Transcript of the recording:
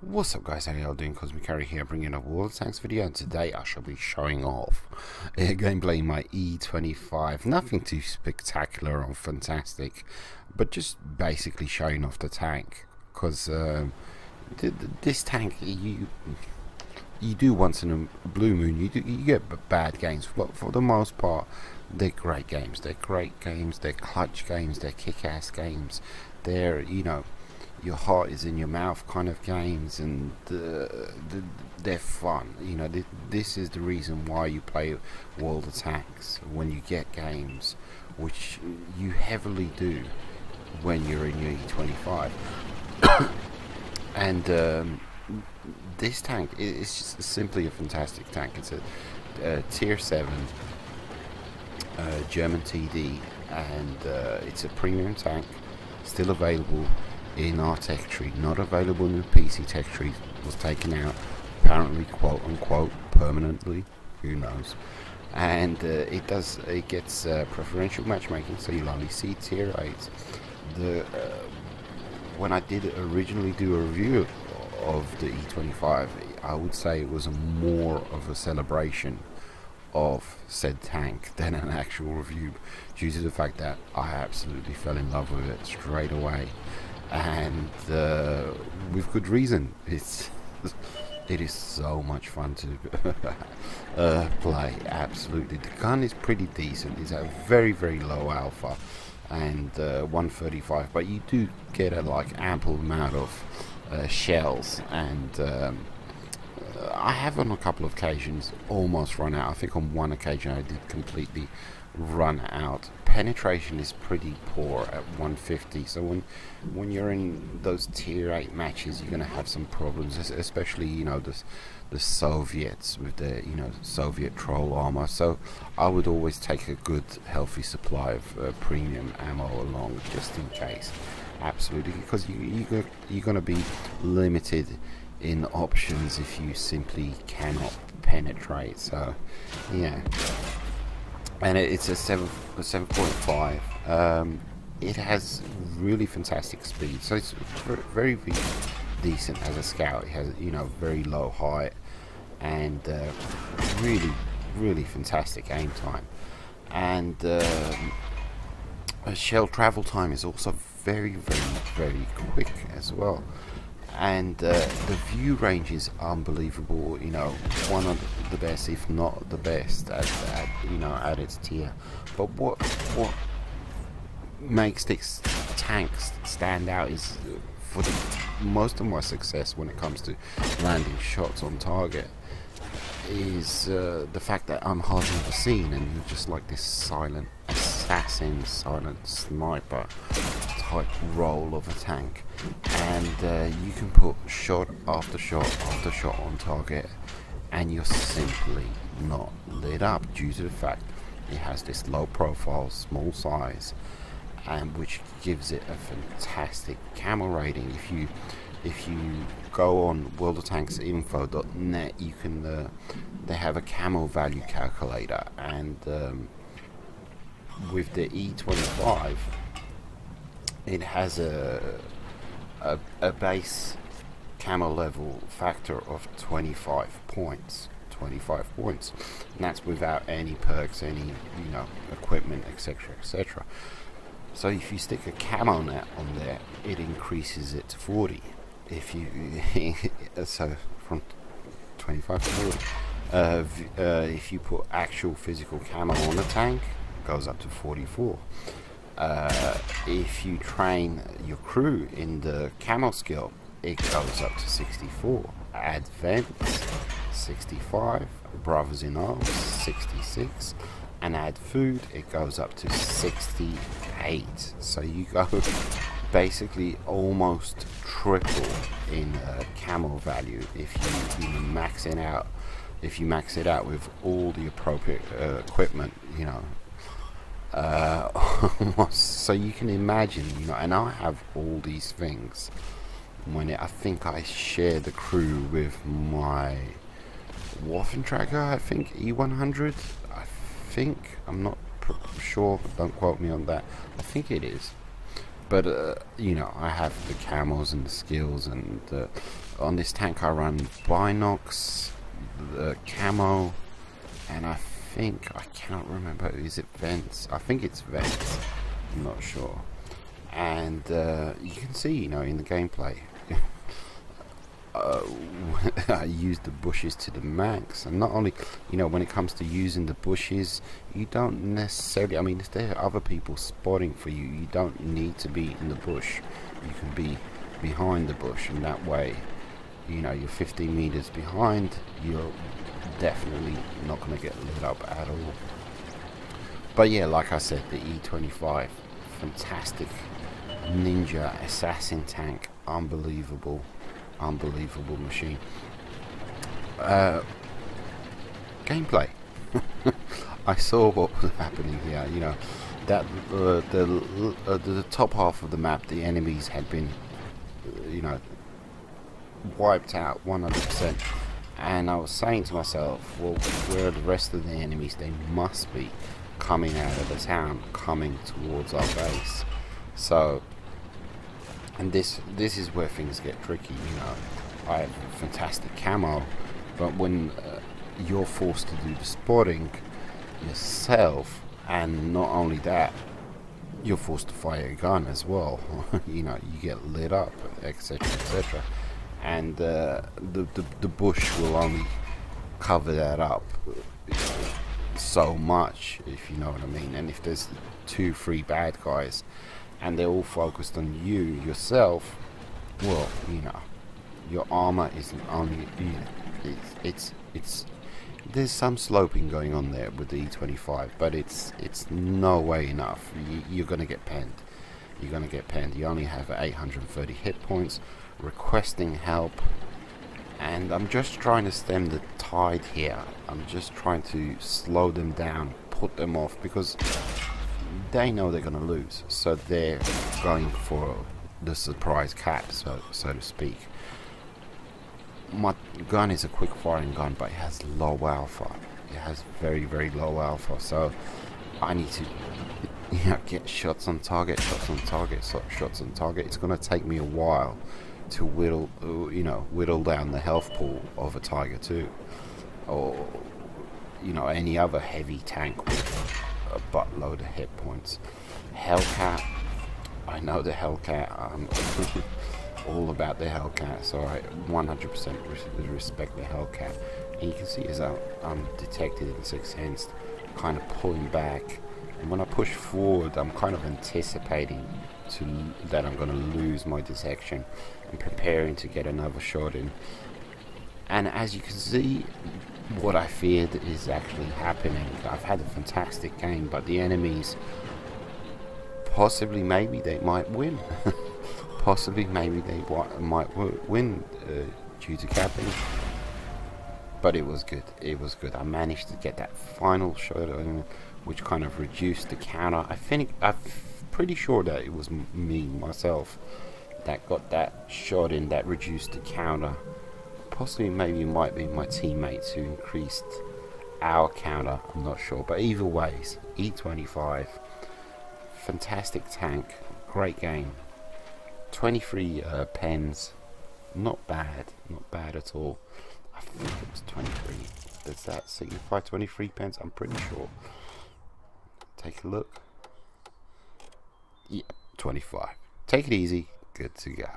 What's up guys, how y'all doing? Cosmic Carry here, bringing a World Tanks video, and today I shall be showing off gameplay in my E-25. Nothing too spectacular or fantastic, but just basically showing off the tank, because this tank, you do once in a blue moon, you get bad games, but for the most part they're great games. They're great games, they're clutch games, they're kick-ass games, they're, you know, your heart is in your mouth kind of games, and they're fun. You know, this is the reason why you play World of Tanks, when you get games, which you heavily do when you're in your E-25. And this tank is just simply a fantastic tank. It's a tier 7 German TD, and it's a premium tank, still available in our tech tree, not available in the PC tech tree. Was taken out, apparently, quote unquote, permanently, who knows. And it gets preferential matchmaking, so you'll only see tier 8s. When I did originally do a review of the E-25, I would say it was more of a celebration of said tank than an actual review, due to the fact that I absolutely fell in love with it straight away, and with good reason. It is so much fun to play. Absolutely, the gun is pretty decent. It's a very low alpha, and 135, but you do get a ample amount of shells, and I have on a couple of occasions almost run out. I think on one occasion I did completely run out. Penetration is pretty poor at 150, so when you're in those tier 8 matches, you're gonna have some problems, especially, you know, the Soviets with the, you know, Soviet troll armor. So I would always take a good healthy supply of premium ammo along, just in case. Absolutely, because you're gonna be limited in options if you simply cannot penetrate. So yeah, and it's a 7.5. It has really fantastic speed, so it's very decent as a scout. It has, you know, very low height, and really fantastic aim time, and shell travel time is also very quick as well. And the view range is unbelievable. You know, one of the best, if not the best, at you know, at its tier. But what makes this tank stand out is, for most of my success when it comes to landing shots on target, is the fact that I'm hardly ever seen, and you're just like this silent assassin, silent sniper type role of a tank, and you can put shot after shot after shot on target, and you're simply not lit up, due to the fact it has this low profile, small size, and which gives it a fantastic camo rating. If you go on worldoftanksinfo.net, you can they have a camo value calculator, and with the E-25, it has a base camo level factor of 25 points. 25 points, and that's without any perks, any, you know, equipment, etc. So if you stick a camo net on there, it increases it to 40. If you so from 25 to 40. If you put actual physical camo on the tank, it goes up to 44. If you train your crew in the camo skill, it goes up to 64. Add vents, 65. Brothers in arms, 66. And add food, it goes up to 68. So you go basically almost triple in camo value if you max it out. If you max it out with all the appropriate equipment, you know. So you can imagine, you know, and I have all these things. I think I share the crew with my Waffentrager, I think, E100. I'm not sure, don't quote me on that. I think it is. But you know, I have the camos and the skills, and on this tank I run binocs, the camo, and I think, I can't remember, is it vents? I think it's vents, I'm not sure. And you can see, you know, in the gameplay, I use the bushes to the max. And not only, you know, when it comes to using the bushes, you don't necessarily, I mean, if there are other people spotting for you, you don't need to be in the bush. You can be behind the bush, and that way, you know, you're 15 meters behind, you're definitely not going to get lit up at all. But yeah, like I said, the E-25, fantastic ninja assassin tank, unbelievable machine. Gameplay. I saw what was happening here. You know, that the top half of the map, the enemies had been, you know, wiped out 100%. And I was saying to myself, well, where are the rest of the enemies? They must be coming out of the town, coming towards our base. So, and this is where things get tricky. You know, I have fantastic camo, but when you're forced to do the spotting yourself, and not only that, you're forced to fire a gun as well. You know, you get lit up, etc., etc. And the bush will only cover that up so much, if you know what I mean. And if there's 2-3 bad guys and they're all focused on you yourself, well, you know, your armor isn't only, you know, it's there's some sloping going on there with the E-25, but it's no way enough. You're gonna get penned. You're gonna get penned. You only have 830 hit points. Requesting help, and I'm just trying to stem the tide here. I'm just trying to slow them down, put them off, because they know they're going to lose, so they're going for the surprise cap, so to speak. My gun is a quick firing gun, but it has low alpha. It has very low alpha, so I need to, you know, get shots on target, shots on target, shots on target. It's going to take me a while to whittle down the health pool of a Tiger 2, or, you know, any other heavy tank with a buttload of hit points. Hellcat, I know the Hellcat. I'm all about the Hellcat, so I 100% respect the Hellcat. And you can see as I'm detected in 6th sense, kind of pulling back, and when I push forward, I'm kind of anticipating that I'm going to lose my detection and preparing to get another shot in. And as you can see, what I feared is actually happening. I've had a fantastic game, but the enemies, possibly, maybe they might win. Possibly, maybe they might win due to capping. But it was good. It was good. I managed to get that final shot in, which kind of reduced the counter. I'm pretty sure that it was me, myself, that got that shot in that reduced the counter. Possibly, maybe it might be my teammates who increased our counter, I'm not sure. But either ways, E-25, fantastic tank, great game. 23 pens, not bad at all. I think it was 23. Does that signify 23 pens? I'm pretty sure. Take a look. Yeah, 25. Take it easy. Good to go.